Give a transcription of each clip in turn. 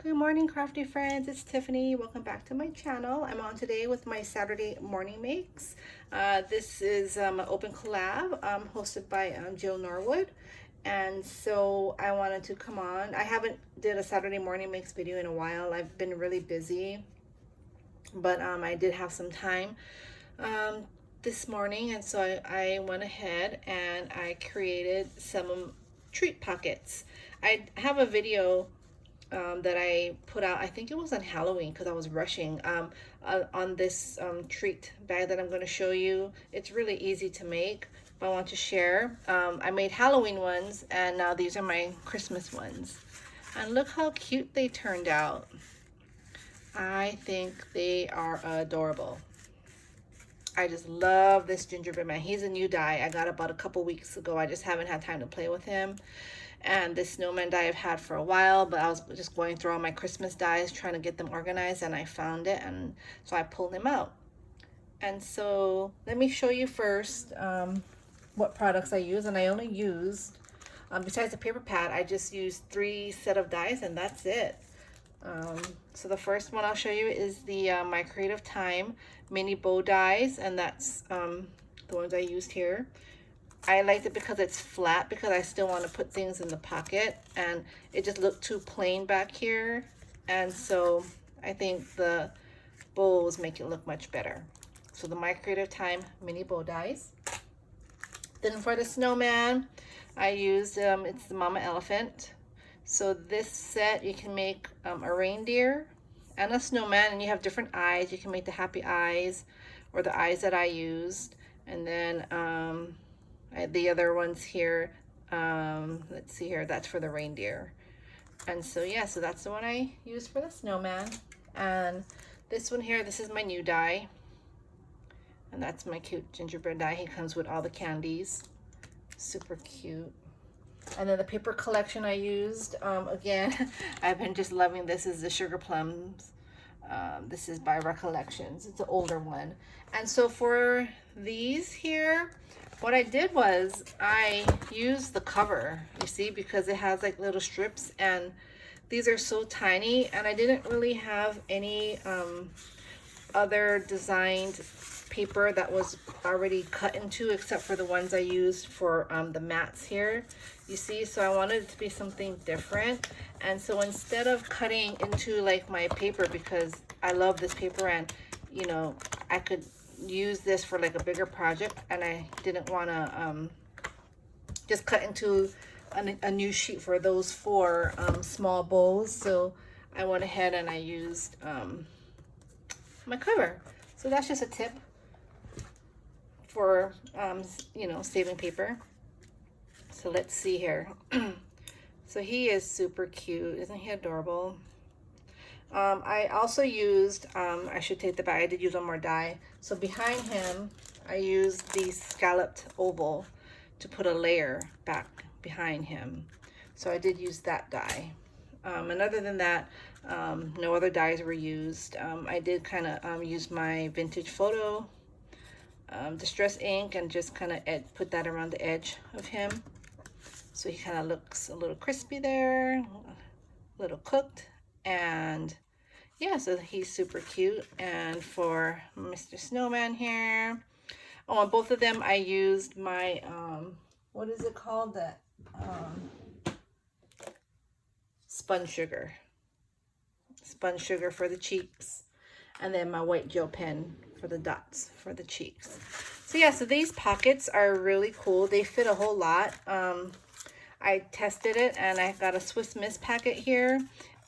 Good morning, crafty friends. It's Tiffany. Welcome back to my channel. I'm on today with my Saturday morning makes. This is an open collab hosted by Jill Norwood. And so I wanted to come on. I haven't did a Saturday morning makes video in a while. I've been really busy, but I did have some time um, this morning. And so I went ahead and I created some treat pockets. I have a video that I put out. I think it was on Halloween because I was rushing on this treat bag that I'm going to show you. It's really easy to make, but I want to share. I made Halloween ones, and now these are my Christmas ones. And look how cute they turned out. I think they are adorable. I just love this gingerbread man. He's a new die I got about a couple weeks ago. I just haven't had time to play with him. And this snowman die I've had for a while, but I was just going through all my Christmas dies trying to get them organized, and I found it, and so I pulled him out. And so let me show you first what products I use. And I only used, besides the paper pad, I just used 3 set of dies, and that's it. So the first one I'll show you is the My Creative Time mini bow dies, and that's the ones I used here. I liked it because it's flat, because I still want to put things in the pocket, and it just looked too plain back here, and so I think the bows make it look much better. So the My Creative Time mini bow dies. Then for the snowman, I used it's the Mama Elephant. So this set, you can make a reindeer and a snowman, and you have different eyes. You can make the happy eyes or the eyes that I used, and then the other ones here, let's see here, that's for the reindeer. And so yeah, so that's the one I used for the snowman. And this one here, this is my new die, and that's my cute gingerbread die. He comes with all the candies, super cute. And then the paper collection I used, again, I've been just loving this, is the Sugar Plums. This is by Recollections. It's an older one. And so for these here, what I did was I used the cover, you see, because it has like little strips, and these are so tiny, and I didn't really have any other designed paper that was already cut into, except for the ones I used for the mats here, you see. So I wanted it to be something different, and so instead of cutting into like my paper, because I love this paper, and you know, I could use this for like a bigger project, and I didn't want to just cut into a new sheet for those 4 small bowls. So I went ahead and I used my cover. So that's just a tip for you know, saving paper. So let's see here. So he is super cute. Isn't he adorable? I also used, I should take the bag, I did use one more die. So behind him, I used the scalloped oval to put a layer back behind him. So I did use that die. And other than that, no other dies were used. I did kind of use my vintage photo distress ink, and just kind of put that around the edge of him. So he kind of looks a little crispy there, a little cooked. And yeah, so he's super cute. And for Mr. Snowman here, oh, on both of them I used my what is it called, that sponge sugar for the cheeks, and then my white gel pen for the dots for the cheeks. So yeah, so these pockets are really cool. They fit a whole lot. I tested it, and I got a Swiss Miss packet here,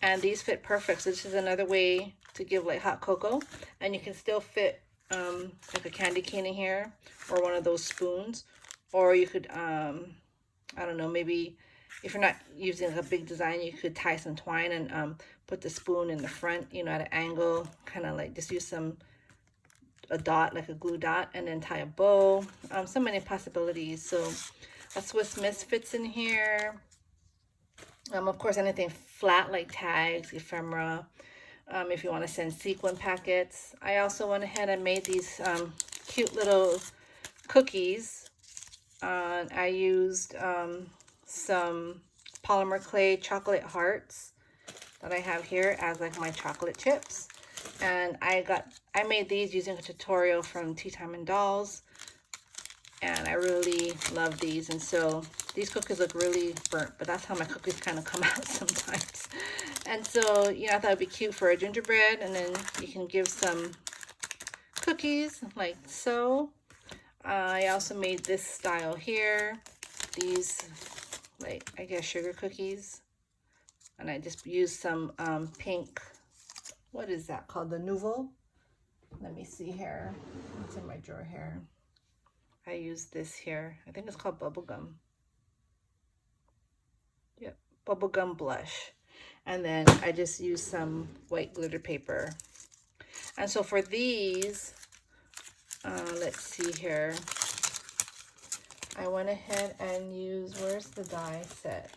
and these fit perfect. So this is another way to give like hot cocoa, and you can still fit like a candy cane in here, or one of those spoons, or you could I don't know, maybe if you're not using a big design, you could tie some twine and put the spoon in the front, you know, at an angle, kind of like just use a dot, like a glue dot, and then tie a bow. So many possibilities. So a Swiss Miss fits in here. Of course, anything flat like tags, ephemera, if you want to send sequin packets. I also went ahead and made these cute little cookies. I used some polymer clay chocolate hearts that I have here as like my chocolate chips. And I made these using a tutorial from Tea Time and Dolls, and I really love these. And so these cookies look really burnt, but that's how my cookies kind of come out sometimes. And so, you know, I thought it'd be cute for a gingerbread, and then you can give some cookies like so. I also made this style here, these like, I guess, sugar cookies, and I just used some pink, what is that called, the Nouveau. Let me see here, it's in my drawer here. I use this here, I think it's called bubblegum. Yep, bubblegum blush. And then I just use some white glitter paper. And so for these, let's see here, I went ahead and used, where's the die set?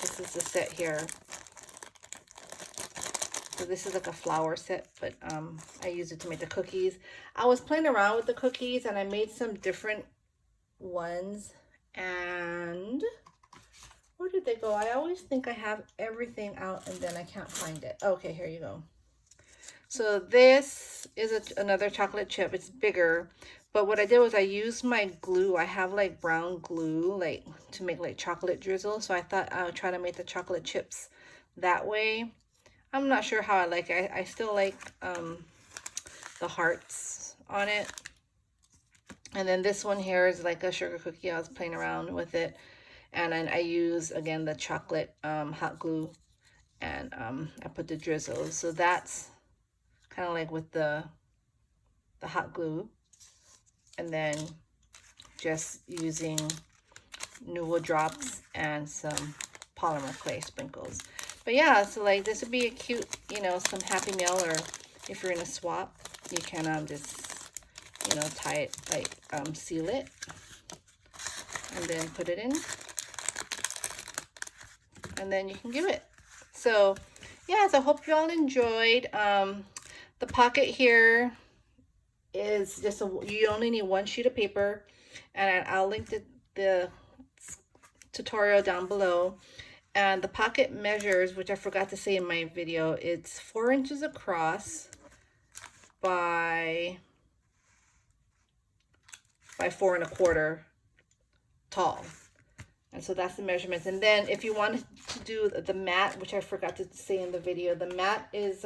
This is the set here. So this is like a flower set, but I used it to make the cookies. I was playing around with the cookies and I made some different ones. And where did they go? I always think I have everything out and then I can't find it. Okay, here you go. So this is another chocolate chip. It's bigger. But what I did was I used my glue. I have like brown glue, like to make like chocolate drizzle. So I thought I would try to make the chocolate chips that way. I'm not sure how I like it. I still like the hearts on it. And then this one here is like a sugar cookie. I was playing around with it. And then I use, again, the chocolate hot glue. And I put the drizzle. So that's kind of like with the hot glue. And then just using Nouveau drops and some polymer clay sprinkles. But yeah, so like this would be a cute, you know, some Happy Meal, or if you're in a swap, you can just, you know, tie it, like seal it, and then put it in, and then you can give it. So yeah, so I hope you all enjoyed. The pocket here is just you only need one sheet of paper, and I'll link the tutorial down below. And the pocket measures, which I forgot to say in my video, it's 4 inches across by 4 1/4 tall. And so that's the measurements. And then if you wanted to do the mat, which I forgot to say in the video, the mat is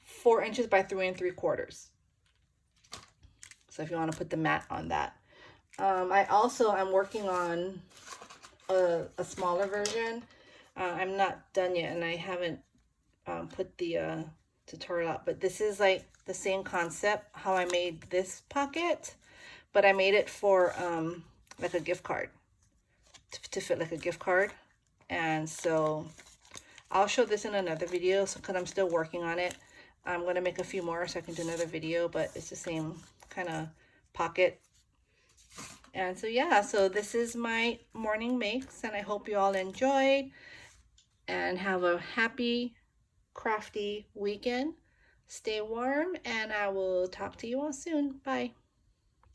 4 inches by 3 3/4. So if you want to put the mat on that. I'm working on a smaller version. I'm not done yet, and I haven't put the tutorial out, but this is like the same concept how I made this pocket, but I made it for like a gift card, to fit like a gift card. And so I'll show this in another video, so because I'm still working on it. I'm going to make a few more so I can do another video, but it's the same kind of pocket. And so yeah, so this is my morning makes, and I hope you all enjoyed and have a happy crafty weekend. Stay warm, and I will talk to you all soon. Bye.